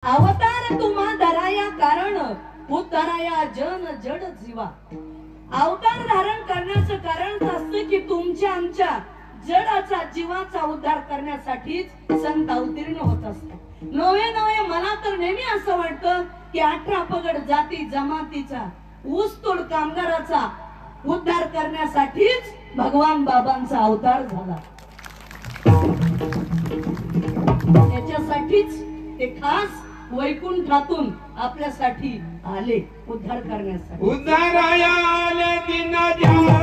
अवतार तुम्हा धराया कारण उद्धराया जन जड जीवा। अवतार धारण करण्याचं कारण असतं की तुमच्या आमच्या जडाचा जीवाचा उद्धार करण्यासाठीच संत अवतीर्ण होत असतात। नवे नवे मला तर नेहमी असं वाटतं की 18 पगड जाती जमातीचा ऊसतोड कामगाराचा उद्धार करण्यासाठीच भगवान बाबांचा अवतार झाला। त्याच्यासाठीच ते खास वैकुंठातून आपल्यासाठी आले उद्धार करण्यासाठी। उद्धाराया आले दीनजाला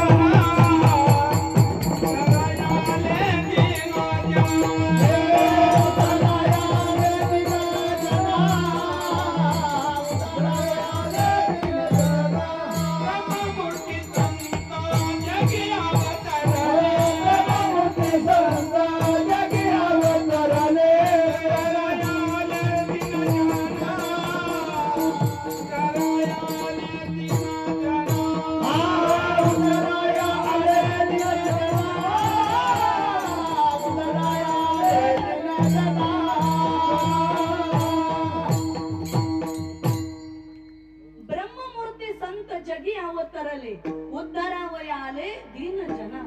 उद्धारावया आले दीन जना।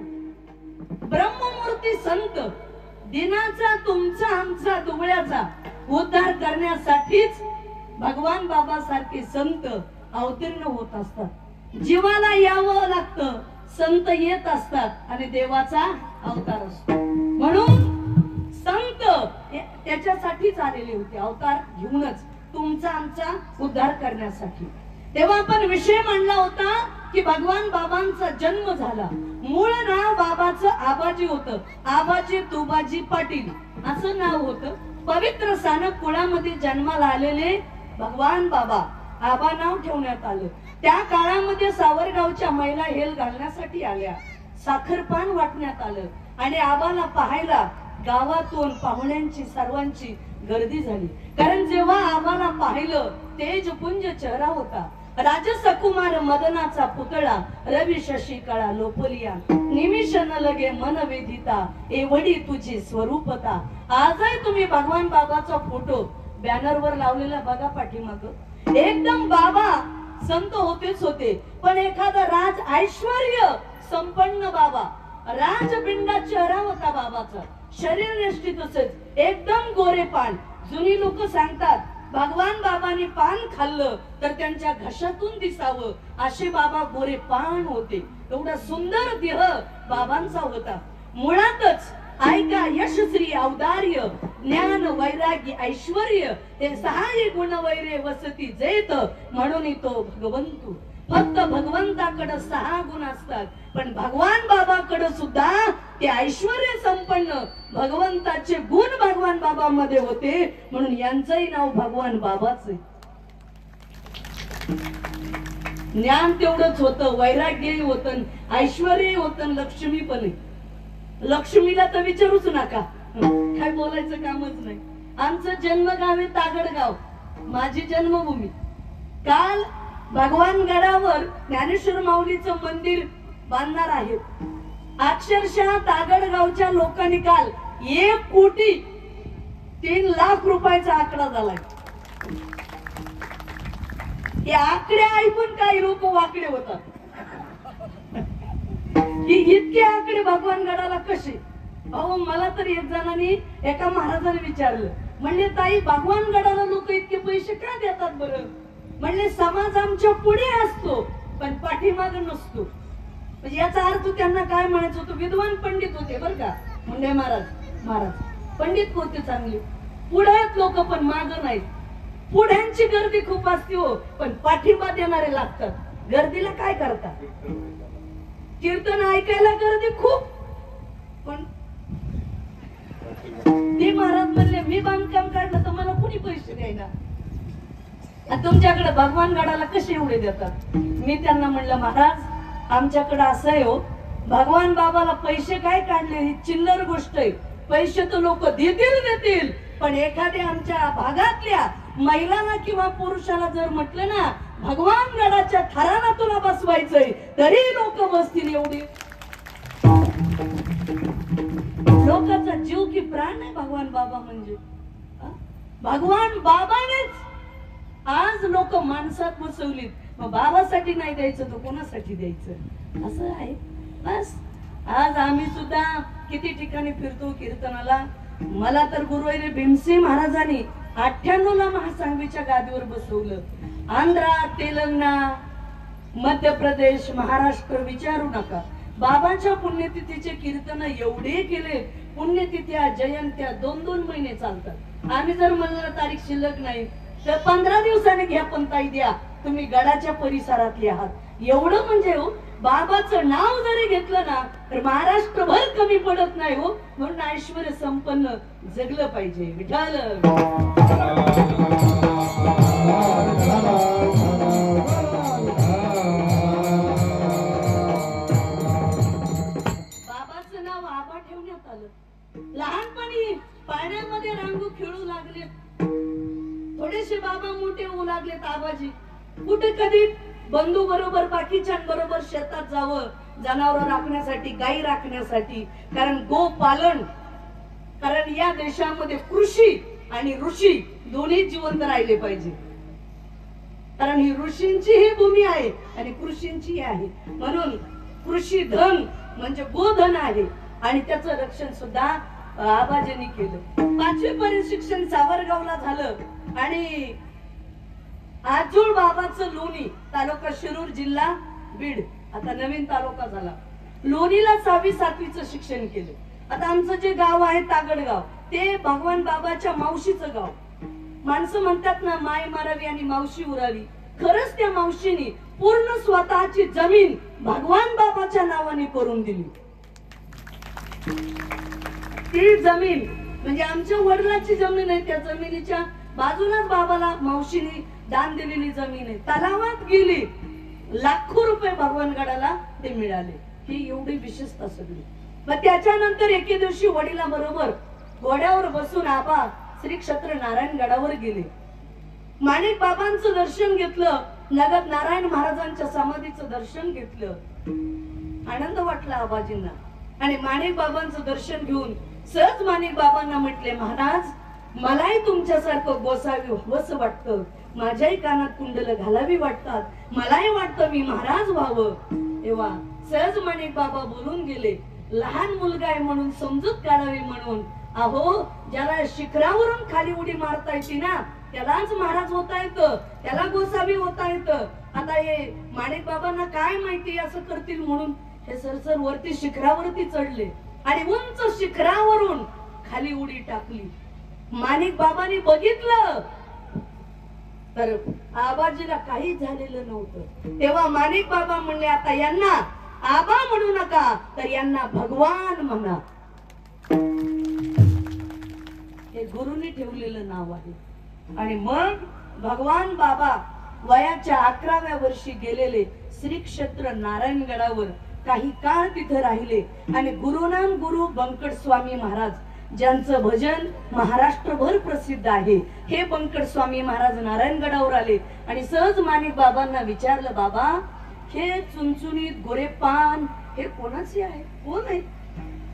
ब्रह्ममूर्ती संत दिनाचा तुमचा आमचा दुबळ्याचा उद्धार करण्यासाठीच भगवान बाबा सारखे संत अवतीर्ण होत असतात। जीवाला यावं लागतं, संत येत असतात आणि देवाचा अवतार असतो। म्हणून संत त्याच्यासाठीच आलेले होते, अवतार घेऊनच तुमचा आमचा उद्धार करण्यासाठी। तेव्हा आपण विषय मांडला होता की भगवान बाबांचा जन्म झाला। मूळ नाव बाबाचं आबाजी होतं, आबाजी तुबाजी पाटील असं नाव होतं। पवित्र सानप कुळामध्ये जन्माला आलेले भगवान बाबा आबा नाव ठेवण्यात आलं। त्या काळामध्ये सावरगावच्या महिला हेल घालण्यासाठी आल्या, साखरपान वाटण्यात आलं आणि आबाला पाहायला गावातून पाहुण्यांची सर्वांची गर्दी झाली। कारण जेव्हा आबाला पाहिलं तेजपुंज चेहरा होता, राजसकुमार मदनाचा पुतळा रवी शशी कळा लोपलिया निमिष न लगे मन वेधिता एवढी तुझी स्वरूपता। आजही तुम्ही भगवान बाबाचा फोटो बॅनरवर लावलेला बघा पाठीमाग। एकदम बाबा संत होतेच होते, पण एखादा राज ऐश्वर्य संपन्न बाबा, राजबिंडा चेहरा होता बाबाचा, शरीर यष्टी तसेच एकदम गोरेपान। जुनी लोक सांगतात भगवान बाबांनी पान खाल्लं तर त्यांच्या घशातून दिसावं असे बाबा गोरे पान होते। एवढा सुंदर देह बाबांचा होता। मुळातच ऐका यशश्री औदार्य ज्ञान वैराग्य ऐश्वर्य हे सहाही गुण वैरे वसती जेत, म्हणून तो भगवंतू। फक्त भगवंताकडे 6 गुण असतात, पण भगवान बाबाकडे सुद्धा ते ऐश्वर्य संपन्न भगवंताचे गुण भगवान बाबा मध्ये होते, म्हणून यांचंही नाव भगवान बाबाच आहे। ज्ञान तेवढंच होतं, वैराग्यही होतं, ऐश्वर्यही होतं, लक्ष्मी पण आहे। लक्ष्मीला तर विचारूच नका, काय बोलायचं कामच नाही। आमचं जन्मगाव आहे तागडगाव, माझी जन्मभूमी। काल भगवान गडावर ज्ञानेश्वर माऊलीचं मंदिर बांधणार आहेत। अक्षरशः तागडगावच्या लोकांनी काल 1,03,00,000 रुपयाचा आकडा झालाय। हे आकडे ऐकून काही लोक वाकडे होतात की इतके आकडे भगवान गडाला कसे। अहो मला तर एक जणांनी एका महाराजाने विचारलं, म्हणले ताई भगवान गडाला लोक इतके पैसे का देतात बरं? म्हणले समाज आमच्या पुढे असतो पण पाठीमाग नसतो। म्हणजे याचा अर्थ त्यांना काय म्हणायचं होतं, विद्वान पंडित होते बरं का मुंडे महाराज पंडित होते चांगले, पुढे लोक पण माग नाहीत। पुढ्यांची गर्दी खूप असते हो, पण पाठिंबा देणारे लागतात। गर्दीला काय करतात, कीर्तन ऐकायला गर्दी खूप, पण ते महाराज म्हणले मी बांधकाम काढलं तर मला कोणी पैसे द्यायला, तुमच्याकडे भगवान गडाला कसे एवढे देतात? मी त्यांना म्हणलं महाराज आमच्याकडे असं आहे हो, भगवान बाबाला पैसे काय काढले ही चिल्लर गोष्ट आहे। पैसे तर लोक देतील, पण एखाद्या आमच्या भागातल्या महिलांना किंवा पुरुषाला जर म्हटलं ना भगवान गडाच्या थराला तुला बसवायचंय तरी लोक बसतील एवढे। लोकांचा जीव की प्राण आहे भगवान बाबा म्हणजे। भगवान बाबानेच आज लोक माणसात बसवलीत. मग बाबासाठी नाही द्यायचं तर कोणासाठी द्यायचं असं आहे. बस आज आम्ही सुद्धा किती ठिकाणी फिरतो कीर्तनाला. मला तर गुरुवारी भीमसिंह महाराजांनी 98 ला महासांगवीच्या गादीवर बसवलं. आंध्रा, तेलंगणा, मध्य प्रदेश, महाराष्ट्र विचारू नका. बाबाच्या पुण्यतिथीचे कीर्तन एवढे केले. पुण्यतिथ्या जयंत्या 2-2 महिने चालतात. आम्ही जर म्हणलं तारीख शिल्लक नाही तर 15 दिवसाने घ्या पण ताई द्या, तुम्ही गडाच्या परिसरातले आहात. एवढं म्हणजे हो, बाबाचं नाव जरी घेतलं ना तर महाराष्ट्रभर कमी पडत नाही हो. म्हणून ऐश्वर्य संपन्न जगलं पाहिजे. विठाल बाबाचं नाव आबा ठेवण्यात आलं. लहानपणी पाण्यामध्ये रांगू खेळू लागले. थोडेसे बाबा मोठे होऊ लागलेत आबाजी. कुठे कधी बंधू बरोबर बाकीच्या बरोबर शेतात जावं, जनावर राखण्यासाठी, गायी राखण्यासाठी. कारण गोपालन, कारण या देशामध्ये कृषी आणि ऋषी दोन्ही जिवंत राहिले पाहिजे. कारण ही ऋषींची ही भूमी आहे आणि कृषींची आहे. म्हणून कृषी धन म्हणजे गोधन आहे आणि त्याचं रक्षण सुद्धा आबाजींनी केलं. 5वी पर्यंत शिक्षण सावरगावला झालं आणि आजोळ बाबाचं लोणी, तालुका शिरूर, जिल्हा बीड, आता नवीन तालुका झाला. लोणीला 6वी-7वीचं शिक्षण केलं. आता आमचं जे गाव आहे तागडगाव, ते भगवान बाबाच्या मावशीचं गाव. माणसं म्हणतात ना माय मारावी आणि मावशी उरावी. खरंच त्या मावशीने पूर्ण स्वतःची जमीन भगवान बाबाच्या नावाने करून दिली. ती जमीन म्हणजे आमच्या वडिलांची जमीन आहे. त्या जमिनीच्या बाजूलाच बाबाला मावशीने दान दिलेली जमीन आहे. तलावात गेली, लाखो रुपये भगवानगडाला ते मिळाले. ही एवढी विशेषता सगळी. मग त्याच्यानंतर एके दिवशी वडिला बरोबर घोड्यावर बसून आबा श्री क्षेत्र नारायणगडावर गेले. माणिक बाबांचं दर्शन घेतलं. नगद नारायण महाराजांच्या समाधीचं दर्शन घेतलं. आनंद वाटला आबाजींना. आणि माणिक बाबांचं दर्शन घेऊन सहज माणिक बाबांना म्हटले, महाराज मलाही तुमच्यासारखं गोसावी व्हावंसं वाटतं. माझ्याही कानात कुंडल घालावी वाटतात. मलाही वाटतं मी महाराज व्हावं. तेव्हा सहज माणिक बाबा बोलून गेले, लहान मुलगा आहे म्हणून समजूत काढावी म्हणून. अहो, ज्याला शिखरावरून खाली उडी मारता येते ना त्यालाच महाराज होता येतं, त्याला गोसावी होता येतं. आता हे माणिक बाबांना काय माहिती असं करतील म्हणून हे सरसर वरती शिखरावरती चढले आणि उंच शिखरावरून खाली उडी टाकली. माणिक बाबांनी बघितलं तर आबाजीला काही झालेलं नव्हतं. तेव्हा माणिक बाबा म्हणले, आता यांना आबा म्हणू नका तर यांना भगवान म्हणा. हे गुरुनी ठेवलेलं नाव आहे. आणि मग भगवान बाबा वयाच्या 11व्या वर्षी गेलेले श्री क्षेत्र नारायणगडावर काही काळ तिथे राहिले. आणि गुरुनाम गुरु बंकट स्वामी महाराज, ज्यांचं भजन महाराष्ट्रभर प्रसिद्ध आहे, हे बंकट स्वामी महाराज नारायणगडावर आले आणि सहज माणिक बाबांना विचारलं, बाबा हे चुनचुनीत गोरेपान हे कोणाचे आहे, कोण आहे?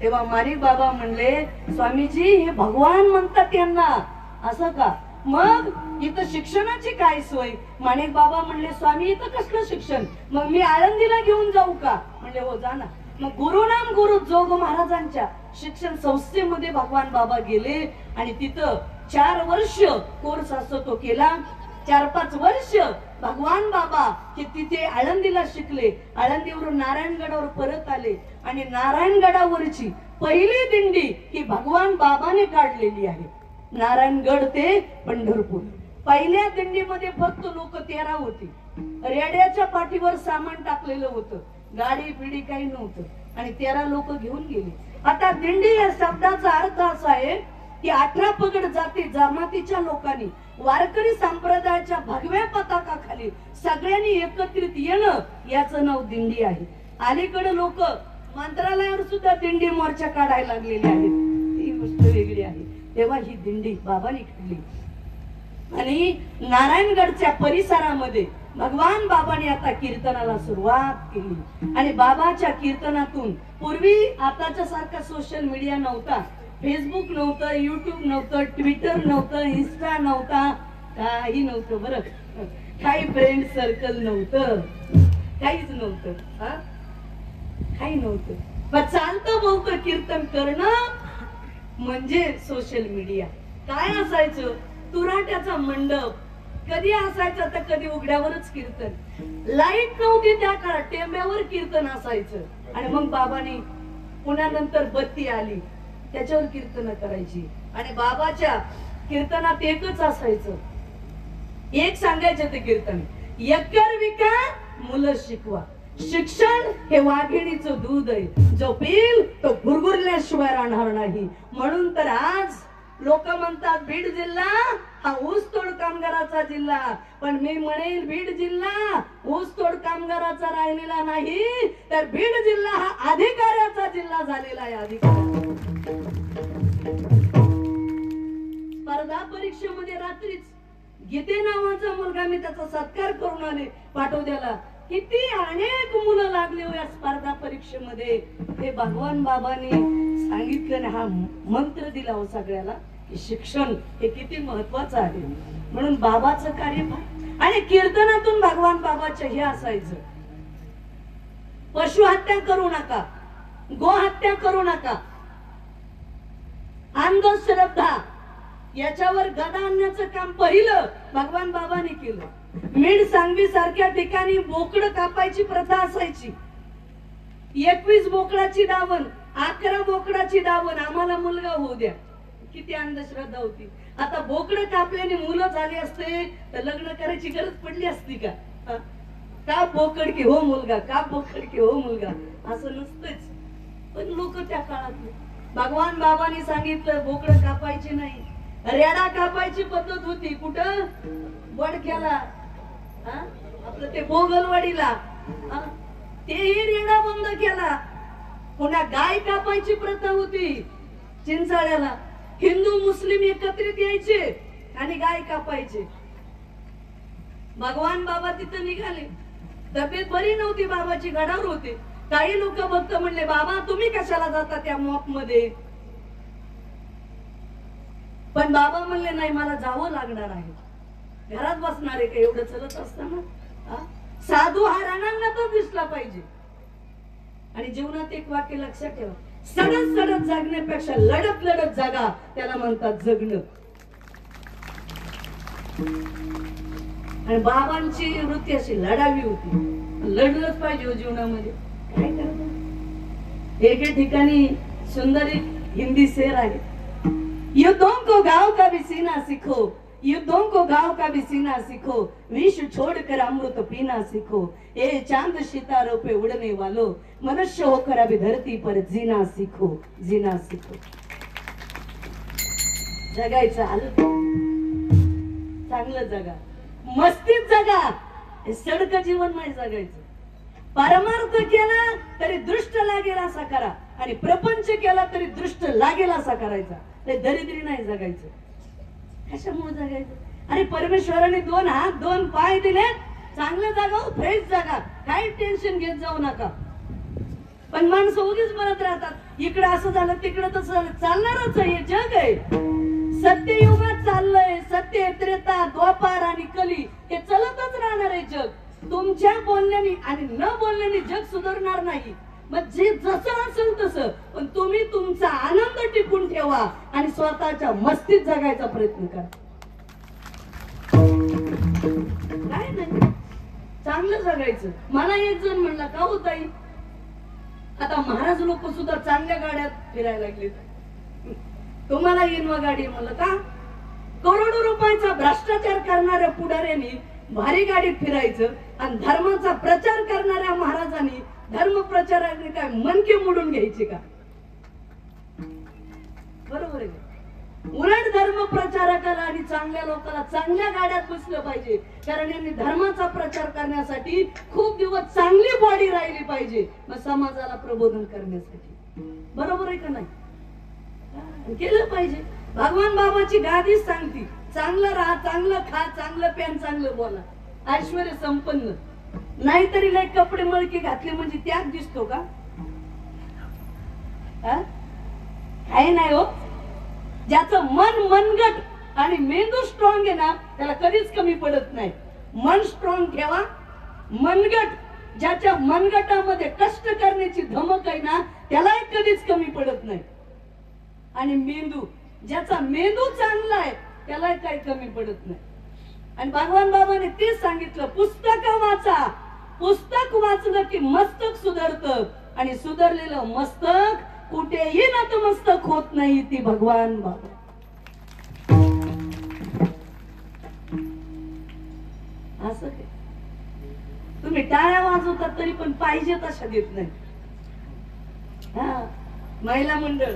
तेव्हा माणिक बाबा म्हणले, स्वामीजी हे भगवान म्हणतात यांना. असं का? मग इथं शिक्षणाची काय सोय? माणिक बाबा म्हणले, स्वामी इथं कसलं शिक्षण, मग मी आळंदीला घेऊन जाऊ का? म्हणले, हो जा ना. मग गुरुनाम गुरु जोग महाराजांच्या शिक्षण संस्थेमध्ये भगवान बाबा गेले आणि तिथं 4 वर्ष कोर्स असतो तो केला. 4-5 वर्ष भगवान बाबा हे तिथे आळंदीला शिकले. आळंदीवरून नारायणगडावर परत आले आणि नारायणगडावरची पहिली दिंडी ही भगवान बाबाने काढलेली आहे. नारायणगड ते पंढरपूर. पहिल्या दिंडीमध्ये फक्त लोक 13 होती. रेड्याच्या पाठीवर सामान टाकलेलं होतं, गाडी पिढी काही नव्हतं आणि 13 लोक घेऊन गेले. आता दिंडी या शब्दाचा अर्थ असा आहे की 18 पगड जाती जमातीच्या लोकांनी वारकरी संप्रदायाच्या भगव्या पताकाखाली सगळ्यांनी एकत्रित येणं याचं नाव दिंडी आहे. अलीकडे लोक मंत्रालयावर सुद्धा दिंडी मोर्चा काढायला लागलेले आहेत, ही गोष्ट वेगळी आहे. तेव्हा ही दिंडी बाबांनी काढली आणि नारायणगडच्या परिसरामध्ये भगवान बाबांनी आता कीर्तनाला सुरुवात केली. आणि बाबाच्या कीर्तनातून पूर्वी आताच्या सारखा सोशल मीडिया नव्हता. फेसबुक नव्हतं, युट्यूब नव्हतं, ट्विटर नव्हतं, इन्स्टा नव्हता, काही नव्हतं. बरं, काही फ्रेंड सर्कल नव्हतं, काहीच नव्हतं. काही नव्हतं. पण चालतं बोलतं कीर्तन करणं म्हणजे सोशल मीडिया. काय असायचं? तुराट्याचा मंडप कधी असायचा तर कधी उघड्यावरच कीर्तन. लाईट नव्हती त्या काळात, टेंब्यावर कीर्तन असायचं. आणि मग बाबांनी पुण्यानंतर बत्ती आली, त्याच्यावर कीर्तन करायची. आणि बाबाच्या कीर्तनात एकच असायचं, एक सांगायचं ते कीर्तन, यकर विकार मुलं शिकवा. शिक्षण हे वाघिणीचं दूध आहे, जो पिल तो गुरगुरल्याशिवाय राहणार नाही. म्हणून तर आज लोक म्हणतात बीड जिल्हा हा ऊसतोड कामगाराचा जिल्हा. पण मी म्हणेल बीड जिल्हा ऊसतोड कामगाराचा राहिलेला नाही, तर बीड जिल्हा हा अधिकाऱ्याचा जिल्हा झालेला आहे. अधिकारी स्पर्धा परीक्षेमध्ये रात्रीच गीते नावाचा मुलगा, मी त्याचा सत्कार करून आले पाठवद्याला. किती अनेक मुलं लागले हो या स्पर्धा परीक्षेमध्ये. हे भगवान बाबांनी सांगितलं, हा मंत्र दिला हो सगळ्याला की शिक्षण हे किती महत्वाचं आहे. म्हणून बाबाचं कार्य. आणि कीर्तनातून भगवान बाबाचं हे असायचं, पशु हत्या करू नका, गो हत्या करू नका, अंधश्रद्धा याच्यावर गदा आणण्याचं काम पहिलं भगवान बाबांनी केलं. मीड सांगवी सारख्या ठिकाणी बोकड कापायची प्रथा असायची. 21 बोकडाची दावण, 11 बोकडाची दावण, आम्हाला मुलगा होऊ द्या. किती अंधश्रद्धा होती. आता बोकड कापल्याने मुलं झाली असते तर लग्न करायची गरज पडली असती का? का बोकड की हो मुलगा, का बोकड की हो मुलगा, असं नसतंच. पण लोक त्या काळात भगवान बाबांनी सांगितलं बोकड कापायचे नाही, रेडा कापायची पद्धत होती. कुठं? वडक्याला, आपलं ते बोगलवाडीला, तेही रेडा बंद केला. पुन्हा गाय कापायची प्रथा होती चिंचाळ्याला. हिंदू मुस्लिम एकत्रित यायचे आणि गाय कापायचे. भगवान बाबा तिथं निघाले, तब्येत बरी नव्हती बाबाची, गडावर होते. काही लोक भक्त म्हणले, बाबा तुम्ही कशाला जाता त्या मॉप मध्ये? पण बाबा म्हणले, नाही मला जावं लागणार आहे. घरात बसणार आहे का एवढं चलत असताना? साधू हा रणांगणातच दिसला पाहिजे. आणि जीवनात एक वाक्य लक्षात ठेवा, सडत सडत जगण्यापेक्षा लढत लढत जगा, त्याला म्हणतात जगणं. आणि बाबांची वृत्ती अशी लढावी होती, लढलंच पाहिजे जीवनामध्ये. काय करणार? एके ठिकाणी सुंदर एक हिंदी शेर आहे, युद्धों को गांव का भी सीना सीखो, युद्धों को गांव का भी सीना सीखो, विष छोड़कर अमृत पीना सीखो, ये चांद सितारों पे उड़ने वालों, मनुष्य होकर अभी धरती पर जीना सीखो, जीना सीखो. जगायचं आलं, चांगलं जगा, मस्तीत जगा. हे सडक जीवन नाही जगायचं. परमार्थ केला तरी दृष्ट लागेल असा करा, आणि प्रपंच केला तरी दृष्ट लागेल असा करायचा. ते दरिद्री नाही जगायचं. कशामुळे जगायचं? अरे परमेश्वराने 2 हात 2 पाय दिले, चांगलं जागा, फ्रेश जागा, काही टेन्शन घेत जाऊ नका. पण माणसं उगीच म्हणत राहतात, इकडे असं झालं तिकडे तसं झालं. चालणारच आहे, जग आहे. सत्ययुगात चाललंय, सत्य, त्रेता, द्वापार आणि कली हे चलतच राहणार आहे जग. तुमच्या बोलण्याने आणि न बोलण्याने जग सुधारणार नाही. मग जे जसं असेल तसं, पण तुम्ही तुमचा आनंद टिकून ठेवा आणि स्वतःच्या मस्तीत जगायचा प्रयत्न करा. काय नाही, चांगलं जगायचं. मला एक जण म्हणला, का हो ताई, आता महाराज लोक सुद्धा चांगल्या गाड्यात फिरायला लागले, तुम्हाला इनोवा गाडी? म्हणलं का? करोडो रुपयाचा भ्रष्टाचार करणाऱ्या पुढाऱ्यांनी भारी गाडीत फिरायचं आणि धर्माचा प्रचार करणाऱ्या महाराजांनी, धर्म प्रचाराने काय मनके मोडून घ्यायचे का? बरोबर आहे. उलट धर्म प्रचारकाला आणि चांगल्या लोकांना चांगल्या गाड्यात बसलं पाहिजे, कारण यांनी धर्माचा प्रचार करण्यासाठी खूप दिवस चांगली बॉडी राहिली पाहिजे, मग समाजाला प्रबोधन करण्यासाठी. बरोबर आहे का नाही? केलं पाहिजे. भगवान बाबाची गादीच सांगती, चांगलं राहा, चांगलं खा, चांगलं प्यान, चांगलं बोला, ऐश्वर्य संपन्न. नाहीतरी लय कपडे मळके घातले म्हणजे त्याग दिसतो का? काही नाही हो. ज्याचं मन मनगट आणि मेंदू स्ट्रॉंग आहे ना त्याला कधीच कमी पडत नाही. मन स्ट्रॉंग ठेवा. मनगट, ज्याच्या मनगटामध्ये कष्ट करण्याची धमक आहे ना त्यालाही कधीच कमी पडत नाही. आणि मेंदू, ज्याचा मेंदू चांगला आहे त्यालाही काही कमी पडत नाही. आणि भगवान बाबाने तेच सांगितलं, पुस्तक वाचा. पुस्तक वाचलं की मस्तक सुधारतं आणि सुधारलेलं मस्तक कुठेही नतमस्तक होत नाही. ती भगवान बाबा. असं काय तुम्ही टाळ्या वाजवतात तरी पण पाहिजे तशा देत नाही. हा, महिला मंडळ,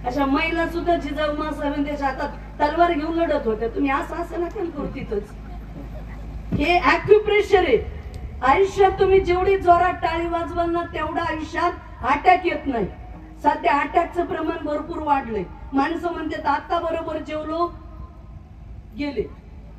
अशा महिला सुद्धा जिजाऊ मासाहेबांनी त्याच्या हातात तलवार घेऊन लढत होत्या. तुम्ही असं असं नका करू तिथंच. हे ॲक्युप्रेशर आहे. आयुष्यात तुम्ही जेवढी जोरात टाळी वाजवाल ना तेवढा आयुष्यात अटॅक येत नाही. सध्या अटॅकचं प्रमाण भरपूर वाढलंय. माणसं म्हणतात आता बरोबर जेवलो गेले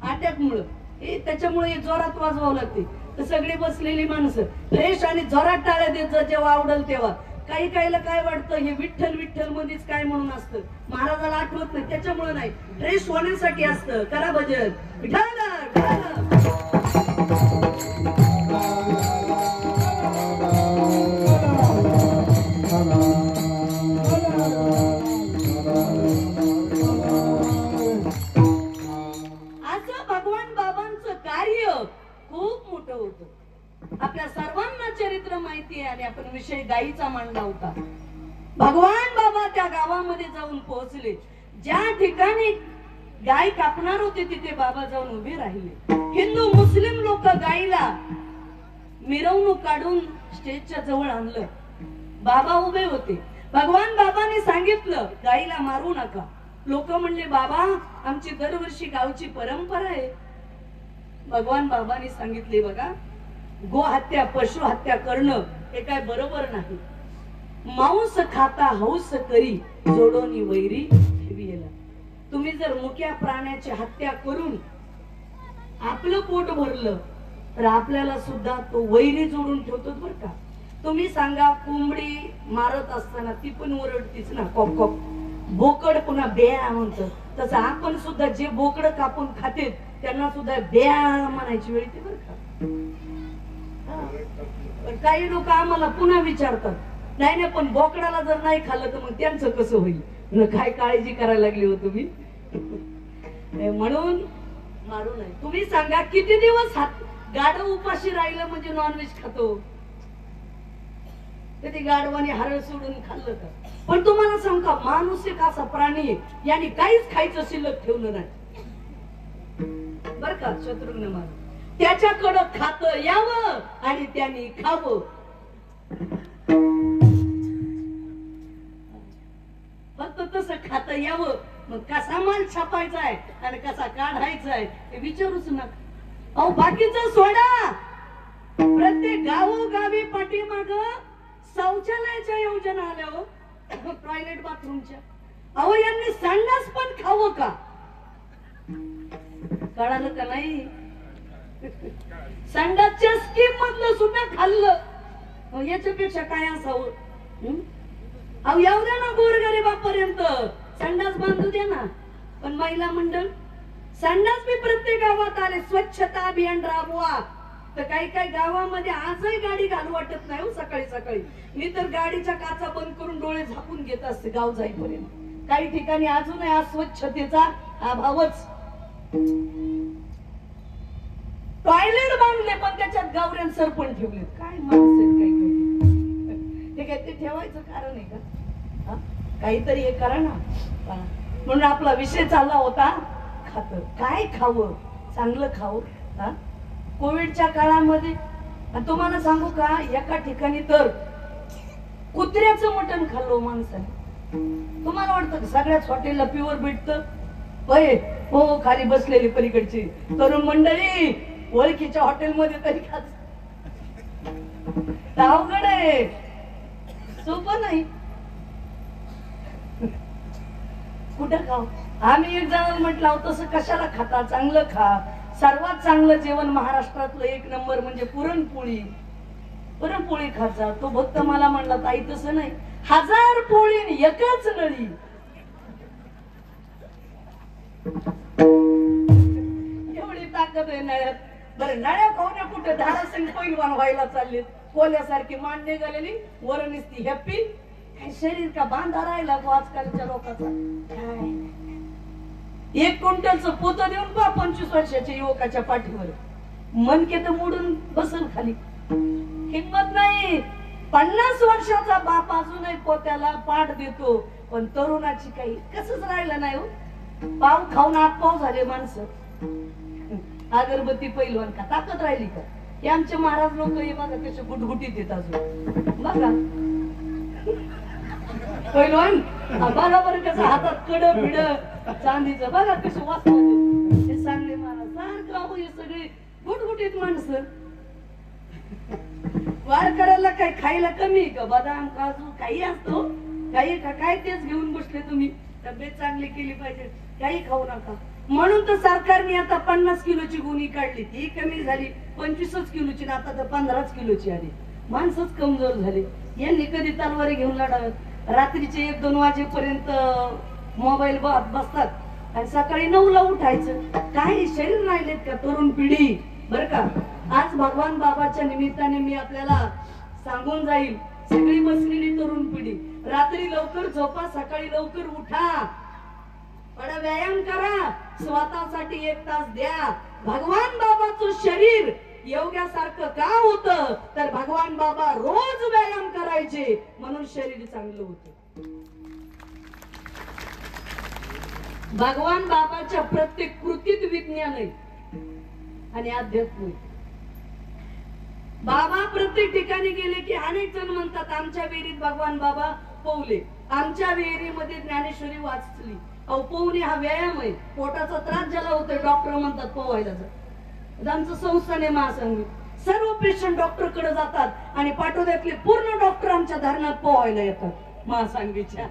अटॅक मुळे. हे त्याच्यामुळे जोरात वाजवावं लागते. तर सगळी बसलेली माणसं फ्रेश आणि जोरात टाळ्या देत जा जेव्हा आवडेल तेव्हा. काही काहीला काय वाटतं हे विठ्ठल विठ्ठल मध्येच काय म्हणून असतं, महाराजाला आठवत नाही त्याच्यामुळे नाही, फ्रेश होण्यासाठी असतं. करा भजन विठ्ठल. असं भगवान बाबांचं कार्य खूप मोठं होतं. आपल्या सर्वांना चरित्र माहिती आहे आणि आपण विषय गायीचा मांडला होता. भगवान बाबा त्या गावामध्ये जाऊन पोहोचले. ज्या ठिकाणी गाय कापणार होते तिथे बाबा जाऊन उभे राहिले. हिंदू मुस्लिम लोक गायीला मिरवणूक काढून स्टेजच्या जवळ आणलं. बाबा उभे होते. भगवान बाबांनी सांगितलं गायीला मारू नका. लोक म्हणले बाबा आमची दरवर्षी गावची परंपरा आहे. भगवान बाबांनी सांगितले बघा, गो हत्या पशु हत्या करणं हे काय बरोबर नाही. मांस खाता हौस करी जोडोनी वैरी ठेवीला. तुम्ही जर मुक्या प्राण्याची हत्या करून आपलं पोट भरलं तर आपल्याला सुद्धा तो वैरी जोडून ठेवतो बरं का. तुम्ही सांगा कोंबडी मारत असताना ती पण ओरडतीच ना, कॉक कॉक. बोकड पुन्हा ब्या म्हणतं. तसं आपण सुद्धा जे बोकड कापून खाते त्यांना सुद्धा ब्या म्हणायची वेळ येते बरं का. काही लोक आम्हाला पुन्हा विचारतात, नाही नाही पण बोकडाला जर नाही खाल्लं तर मग त्यांचं कसं होईल. काय काळजी करायला लागली हो तुम्ही. म्हणून मारू नये. तुम्ही सांगा किती दिवस गाढव उपाशी राहिलं म्हणजे नॉनव्हेज खातो. कधी गाढवाने हरळ सोडून खाल्लं का. पण तुम्हाला सांग का माणूस एक असा प्राणी याने काहीच खायचं शिल्लक ठेवलं नाही बर का. शत्रुघ्न महाराज त्याच्याकडं खात यावं आणि त्यांनी खावं. फक्त तसं खात यावं. मग कसा माल छापायचा आहे आणि कसा काढायचा आहे हे विचारूच नका. अहो बाकीचं सोडा. प्रत्येक गावोगावी पाठीमाग शौचालयाच्या योजना आल्या हो, टॉयलेट बाथरूमच्या. अहो यांनी संडास पण खावं का. कळालं का नाही. संडासच्या स्कीम मधलं सुद्धा खाल्लं. याच्यापेक्षा काय असावं. अहो येऊ द्या ना गोरगरिबापर्यंत संडास बांधू द्या ना. पण महिला मंडळ संडास बी प्रत्येक गावात आले. स्वच्छता अभियान राबवा. तर काही काही गावामध्ये आजही गाडी घालू वाटत नाही हो सकाळी सकाळी. मी तर गाडीच्या काचा बंद करून डोळे झाकून घेत असते गाव जाईपर्यंत. काही ठिकाणी अजूनही अस्वच्छतेचा अभावच. टॉयलेट बांधले पण त्याच्यात गावऱ्यान सरपण ठेवले. काय माणसं काही काही. ते काय ते ठेवायचं कारण आहे का. काहीतरी हे करा ना. म्हणून आपला विषय चालला होता खात. काय खावं, चांगलं खावं. कोविडच्या काळामध्ये तुम्हाला सांगू का एका ठिकाणी तर कुत्र्याचं मटण खाल्लं माणसाने. तुम्हाला वाटतं सगळ्याच हॉटेलला प्युअर भेटतं. हो खाली बसलेली पलीकडची तरुण मंडळी ओळखीच्या हॉटेलमध्ये तरी खात. अवघड आहे, सोपं नाही. कुठं खाऊ. आम्ही एक जण म्हटलं तसं कशाला खाता, चांगलं खा. सर्वात चांगलं जेवण महाराष्ट्रातलं एक नंबर म्हणजे पुरणपोळी. पुरणपोळी खात जा. तो भक्त मला म्हणला ताई तसं नाही, 1000 पोळी एकच नळी. ताकद आहे नळ्यात. बरं नळ्या पाहुण्या कुठे धारासिंग पैलवान व्हायला चालले, कोल्यासारखी मान निघालेली, वर नुसती हॅप्पी. काय शरीर का बांधा राहिला गो आजकालच्या लोकांचा. काय 1 क्विंटलचं पोतं देऊन पहा 25 वर्षाच्या युवकाच्या पाठीवर, मनके तर मोडून बसल खाली. हिंमत नाही. 50 वर्षाचा बाप अजूनही पोत्याला पाठ देतो, पण तरुणाची काही कसंच राहिलं नाही हो. पाव खाऊन आतपाव झाले माणसं. अगरबत्ती पैलवान का ताकद राहिली का? हे आमचे महाराज लोक हे बघा कसे गुटगुटीत येत अजून बघा. पैलवान बघा बरं कसं हातात कड बिड चांदीचं बघा कसं वाचत. हे सांगले महाराज सारखं हे सगळे गुटगुटीत माणसं. वाढ करायला काय खायला कमी का? बदाम काजू काही असतो काही का? काय तेच घेऊन बसले तुम्ही. तब्येत चांगली केली पाहिजे, काही खाऊ नका. म्हणून तर सरकारने आता 50 किलोची गुन्ही काढली, ती कमी झाली 25 किलोची, आता तर 15 किलोची आली. माणसंच कमजोर झाले. यांनी कधी तलवारी घेऊन लढाव्यात. रात्रीचे 1-2 वाजेपर्यंत मोबाईल बसतात आणि सकाळी 9ला उठायचं. काही शरीर राहिलेत का तरुण पिढी? बर का, आज भगवान बाबाच्या निमित्ताने मी आपल्याला सांगून जाईल, सगळी बसलेली तरुण पिढी रात्री लवकर झोपा, सकाळी लवकर उठा, थोडा व्यायाम करा, स्वतःसाठी 1 तास द्या. भगवान बाबाचं शरीर योग्यासारखं का होतं तर भगवान बाबा रोज व्यायाम करायचे म्हणून शरीर चांगलं होतं. भगवान बाबाच्या प्रत्येक कृतीत विज्ञान आहे आणि अध्यात्म आहे. बाबा प्रत्येक ठिकाणी गेले की अनेक जण म्हणतात आमच्या विहिरीत भगवान बाबा पोहले, आमच्या विहिरीमध्ये ज्ञानेश्वरी वाचली. अहो पोहणे हा व्यायाम आहे. पोटाचा त्रास ज्याला होतोय डॉक्टर म्हणतात पोहायला जा. आमचं संस्थान आहे महासंघ, सर्व पेशंट डॉक्टर कडे जातात आणि पाठोद्यातले पूर्ण डॉक्टर आमच्या धरणात पोहायला येतात महासंघीच्या.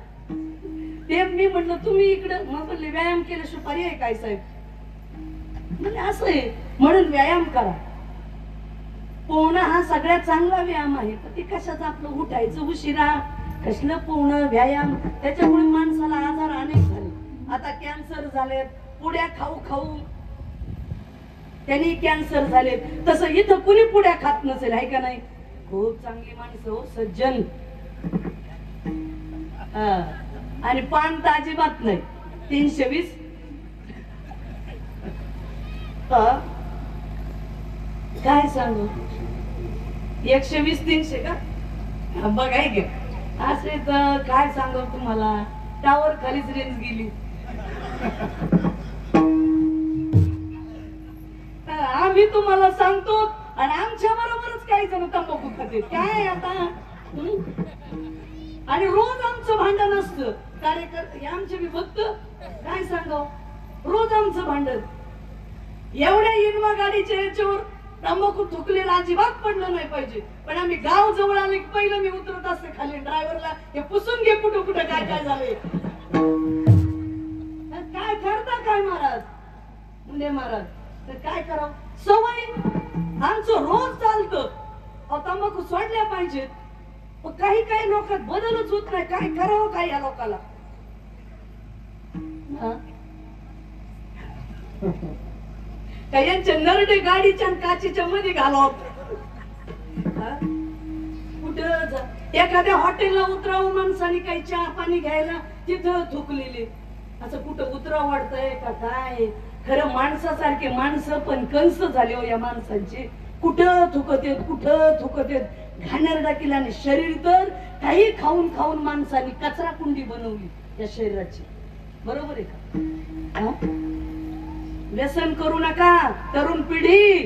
ते मी म्हणलं तुम्ही इकडे म्हणले व्यायाम केल्याशिवाय पर्याय काय साहेब? म्हणजे असं आहे म्हणून व्यायाम करा. पोहणं हा सगळ्यात चांगला व्यायाम आहे. पण ते कशाचं आपलं उठायचं उशिरा, कसलं पोहणं व्यायाम, त्याच्यामुळे माणसाला आजार अनेक झाले. आता कॅन्सर झालेत, पुड्या खाऊ खाऊ त्यांनी कॅन्सर झाले. तसं इथं कुणी पुड्या खात नसेल आहे का नाही? खूप चांगली माणसं हो, सज्जन. आणि पान तर अजिबात नाही. 320 काय सांगू, 120-300 का बघाय गे असे तर काय सांगू तुम्हाला. टावर खालीच रेंज गेली. आम्ही तुम्हाला सांगतो आणि आमच्या बरोबरच काही जण तंबाखू खाते. काय आता आणि रोज आमचं भांडण असतं. कार्यकर्ते आमचे मी फक्त काय सांगाव, रोज आमचं भांडण. एवढ्या इनवा गाडीच्या याच्यावर तंबाखू थुकलेला अजिबात पडलं नाही पाहिजे. पण आम्ही गाव जवळ आले की पहिलं मी उतरत असते खाली ड्रायव्हरला, हे पुसून घे कुठं कुठं काय काय झाले. काय करता काय महाराज म्हणजे महाराज तर काय करावं. सवय आमचं रोज चालतं. तंबाखू सोडल्या पाहिजेत. काही काही लोकात बदलच होत नाही. काय करावं काय या लोकाला. काय यांच्या नरडे गाडीच्या काचीच्या मध्ये घालावं. कुठं एखाद्या हॉटेलला उतरावं माणसाने काही चहा पाणी घ्यायला, तिथं थुकलेले. असं कुठं उतरावं वाटतंय का काय? खरं माणसासारखे माणसं पण कंस झाले हो या माणसांचे. कुठं थुकत येत कुठं थुकत येत. घाणेरडा केला आणि शरीर तर काही खाऊन खाऊन माणसाने कचरा कुंडी बनवली या शरीराची. बरोबर आहे का? व्यसन करू नका तरुण पिढी.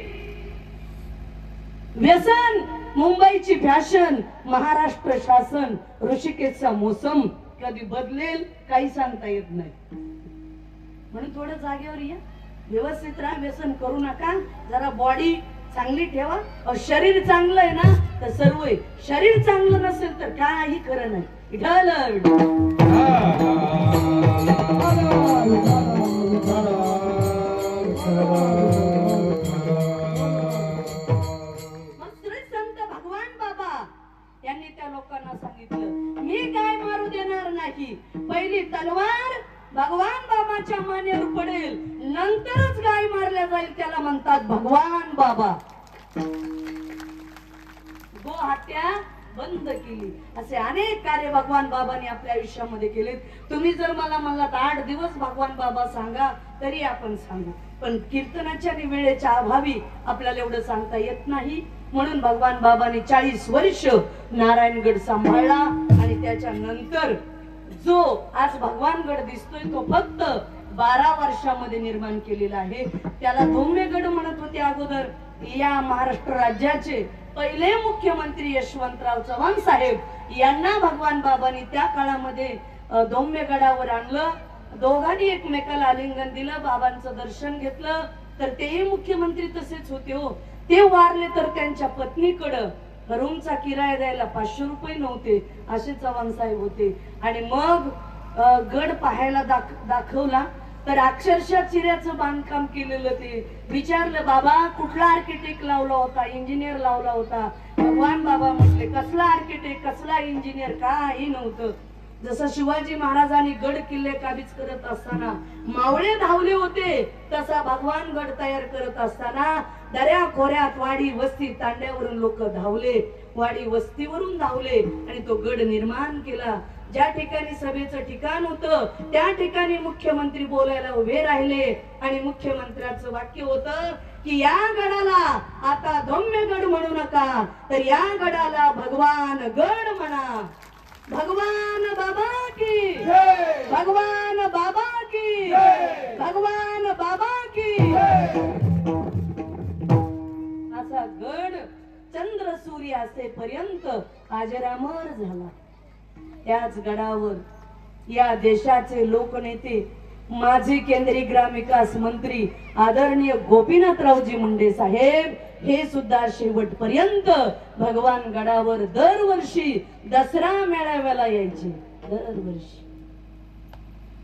व्यसन मुंबईची फॅशन, महाराष्ट्र शासन, ऋषिकेशचा मोसम कधी बदलेल काही सांगता येत नाही. म्हणून थोडं जागेवर या, व्यवस्थित राहा, व्यसन करू नका. जरा बॉडी चांगली ठेवा. शरीर चांगलं आहे ना तर सर्व आहे. शरीर चांगलं नसेल तर काही खरं नाही. संत भगवान बाबा यांनी त्या लोकांना सांगितलं मी काय मारू देणार नाही. पहिली तलवार भगवान बाबाच्या मानेवर पडेल, नंतरच गाय मारल्या जाईल. त्याला म्हणतात भगवान बाबा. गोहत्या बंद केली. असे अनेक कार्य भगवान बाबांनी आपल्या आयुष्यामध्ये केले. तुम्ही जर मला म्हणलात 8 दिवस भगवान बाबा सांगा तरी आपण सांगू, पण कीर्तनाच्या वेळेच्या अभावी आपल्याला एवढं सांगता येत नाही. म्हणून भगवान बाबांनी 40 वर्ष नारायणगड सांभाळला आणि त्याच्यानंतर जो आज भगवानगड दिसतोय तो फक्त 12 वर्षामध्ये निर्माण केलेला आहे. त्याला धोम्यगड म्हणत होते अगोदर. या महाराष्ट्र राज्याचे पहिले मुख्यमंत्री यशवंतराव चव्हाण साहेब यांना भगवान बाबांनी त्या काळामध्ये धोम्यगडावर आणलं. दोघांनी एकमेकाला आलिंगन दिलं, बाबांचं दर्शन घेतलं. तर तेही मुख्यमंत्री तसेच होते हो. ते वारले तर त्यांच्या पत्नीकडं रूमचा किराया द्यायला 500 रुपये नव्हते, असे चव्हाण साहेब होते. आणि मग गड पाहायला दाखवला तर अक्षरशः चिऱ्याचं बांधकाम केलेलं. ते विचारलं, बाबा कुठला आर्किटेक्ट लावला होता, इंजिनियर लावला होता? भगवान बाबा म्हटले, कसला आर्किटेक्ट, कसला इंजिनियर, काही नव्हतं. जसं शिवाजी महाराजांनी गड किल्ले काबीज करत असताना मावळे धावले होते, तसा भगवान गड तयार करत असताना दऱ्या खोऱ्यात वाडी वस्ती तांड्यावरून लोक धावले, वाडी वस्तीवरून धावले आणि तो गड निर्माण केला. ज्या ठिकाणी सभेचं ठिकाण होतं त्या ठिकाणी मुख्यमंत्री बोलायला उभे राहिले आणि मुख्यमंत्र्यांचं वाक्य होतं की या गडाला आता धोम्यगड म्हणू नका, तर या गडाला भगवान गड म्हणा. भगवान बाबा की जय, भगवान बाबा की जय, भगवान बाबा की जय. असा गड चंद्र सूर्य असेपर्यंत अजरामर झाला. त्याच गडावर या देशाचे लोकनेते माजी केंद्रीय ग्रामविकास मंत्री आदरणीय गोपीनाथरावजी मुंडे साहेब हे सुद्धा शेवटपर्यंत भगवान गडावर दरवर्षी दसरा मेळाव्याला यायचे, दरवर्षी.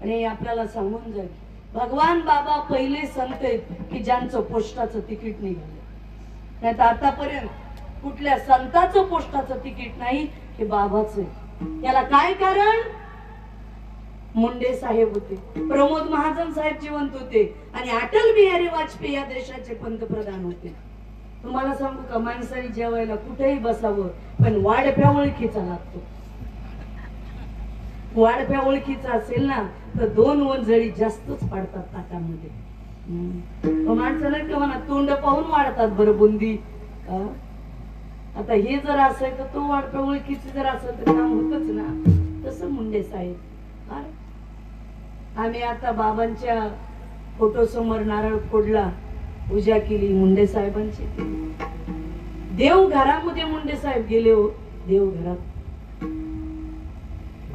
आणि आपल्याला सांगून जाईल, भगवान बाबा पहिले संत आहेत की ज्यांचं पोस्टाचं तिकीट निघालं. नाही तर आतापर्यंत कुठल्या संताचं पोस्टाचं तिकीट नाही, हे बाबाच आहे. याला काय कारण? मुंडे साहेब होते, प्रमोद महाजन साहेब जिवंत होते आणि अटल बिहारी वाजपेयी या देशाचे पंतप्रधान होते. तुम्हाला सांगू का, माणसाने जेवायला कुठेही बसावं पण वाढप्या ओळखीचा लागतो. वाढप्या ओळखीचा असेल ना तर 2 वंजळी जास्तच पाडतात ताटामध्ये. माणसाला का म्हणा तोंड पाहून वाढतात बरं बुंदी. आता हे जर असेल तर तो वाढप्या ओळखीचं जर असेल तर काम होतच ना. तसं मुंडे साहेब. आम्ही आता बाबांच्या फोटो समोर नारळ फोडला, पूजा केली मुंडे साहेबांची. देवघरामध्ये मुंडे साहेब गेले हो, देवघरात.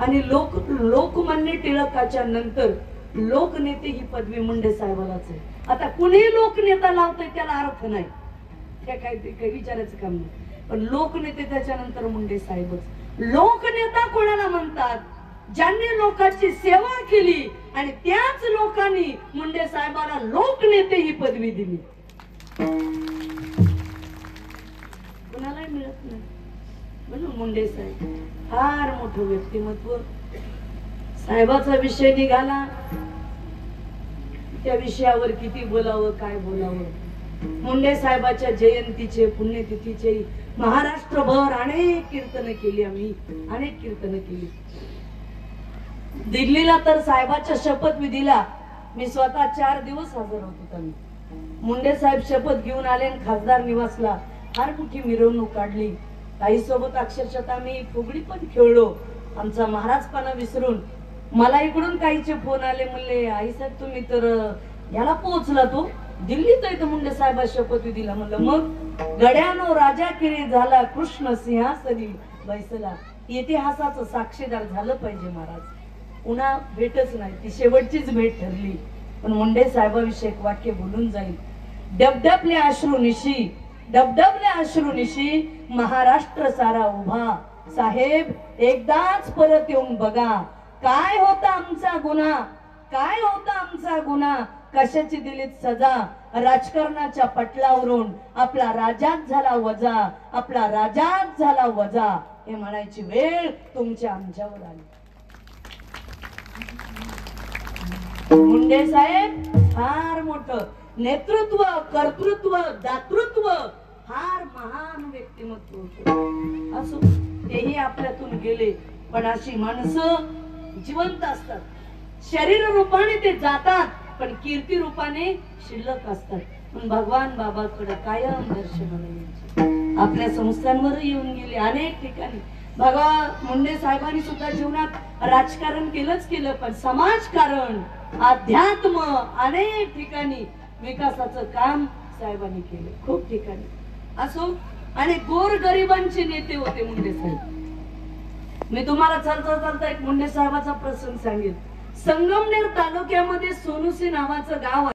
आणि लोकमान्य टिळकाच्या नंतर लोकनेते ही पदवी मुंडे साहेबालाच आहे. आता कुणी लोकनेता लावतोय त्याला अर्थ नाही, त्या काही विचारायचं काम नाही. पण लोकनेते त्याच्यानंतर मुंडे साहेबच. लोकनेता कोणाला म्हणतात? ज्यांनी लोकांची सेवा केली आणि त्याच लोकांनी मुंडे साहेबांना लोकनेते ही पदवी दिली. कुणालाही मिळत नाही. म्हणून मुंडे साहेब फार मोठं व्यक्तिमत्व. साहेबाचा विषय निघाला, त्या विषयावर किती बोलावं काय बोलावं. मुंडे साहेबाच्या जयंतीचे पुण्यतिथीचे महाराष्ट्रभर अनेक कीर्तन केली आम्ही, अनेक कीर्तन केली. दिल्लीला तर साहेबाच्या शपथविधीला मी स्वतः 4 दिवस हजर होतो. आम्ही मुंडे साहेब शपथ घेऊन आले आणि खासदार निवासला फार मोठी मिरवणूक काढली. काही सोबत अक्षरशः आम्ही फुगडी पण खेळलो, आमचा महाराजपणा विसरून. मला इकडून काहीचे फोन आले, म्हणले आई साहेब तुम्ही तर याला पोहोचला, तो दिल्लीत आहे. तर मुंडे साहेबा शपथविधीला. म्हणलं मग गड्यानो राजा किरी झाला, कृष्ण सिंहासनी बैसला. इतिहासाचं साक्षीदार झालं पाहिजे महाराज. पुन्हा भेटच नाही, ती शेवटचीच भेट ठरली. पण मुंडे साहेबाविषयी एक वाक्य बोलून जाईल. डबडबले अश्रुनिशी, डबडबले अश्रुनिशी महाराष्ट्र सारा उभा. साहेब एकदाच परत येऊन बघा, काय होता आमचा गुन्हा, काय होता आमचा गुन्हा, कशाची दिलीत सजा. राजकारणाच्या पटलावरून आपला राजाच झाला वजा, आपला राजाच झाला वजा. हे म्हणायची वेळ तुमच्या आमच्यावर आली. मुंडे साहेब फार मोठं. नेतृत्व, कर्तृत्व, दातृत्व फार महान व्यक्तिमत्व होतं. असो, तेही आपल्यातून गेले, पण अशी माणसं जिवंत असतात. शरीर रूपाने ते जातात, पण कीर्ती रूपाने शिल्लक असतात. पण भगवान बाबाकडे कायम दर्शनाला यायचे. आपल्या संस्थांवर येऊन गेले अनेक ठिकाणी. भगवान मुंडे साहेबांनी सुद्धा जीवनात राजकारण केलं, पण समाजकारण, अध्यात्म अनेक ठिकाणी विकासाचं काम साहेबांनी केलं, खूप ठिकाणी. असो, आणि गोरगरिबांचे नेते होते मुंडे साहेब. मी तुम्हाला चालता एक मुंडे साहेबाचा प्रसंग सांगेन. संगमनेर तालुक्यामध्ये सोनुसी नावाचं गाव आहे.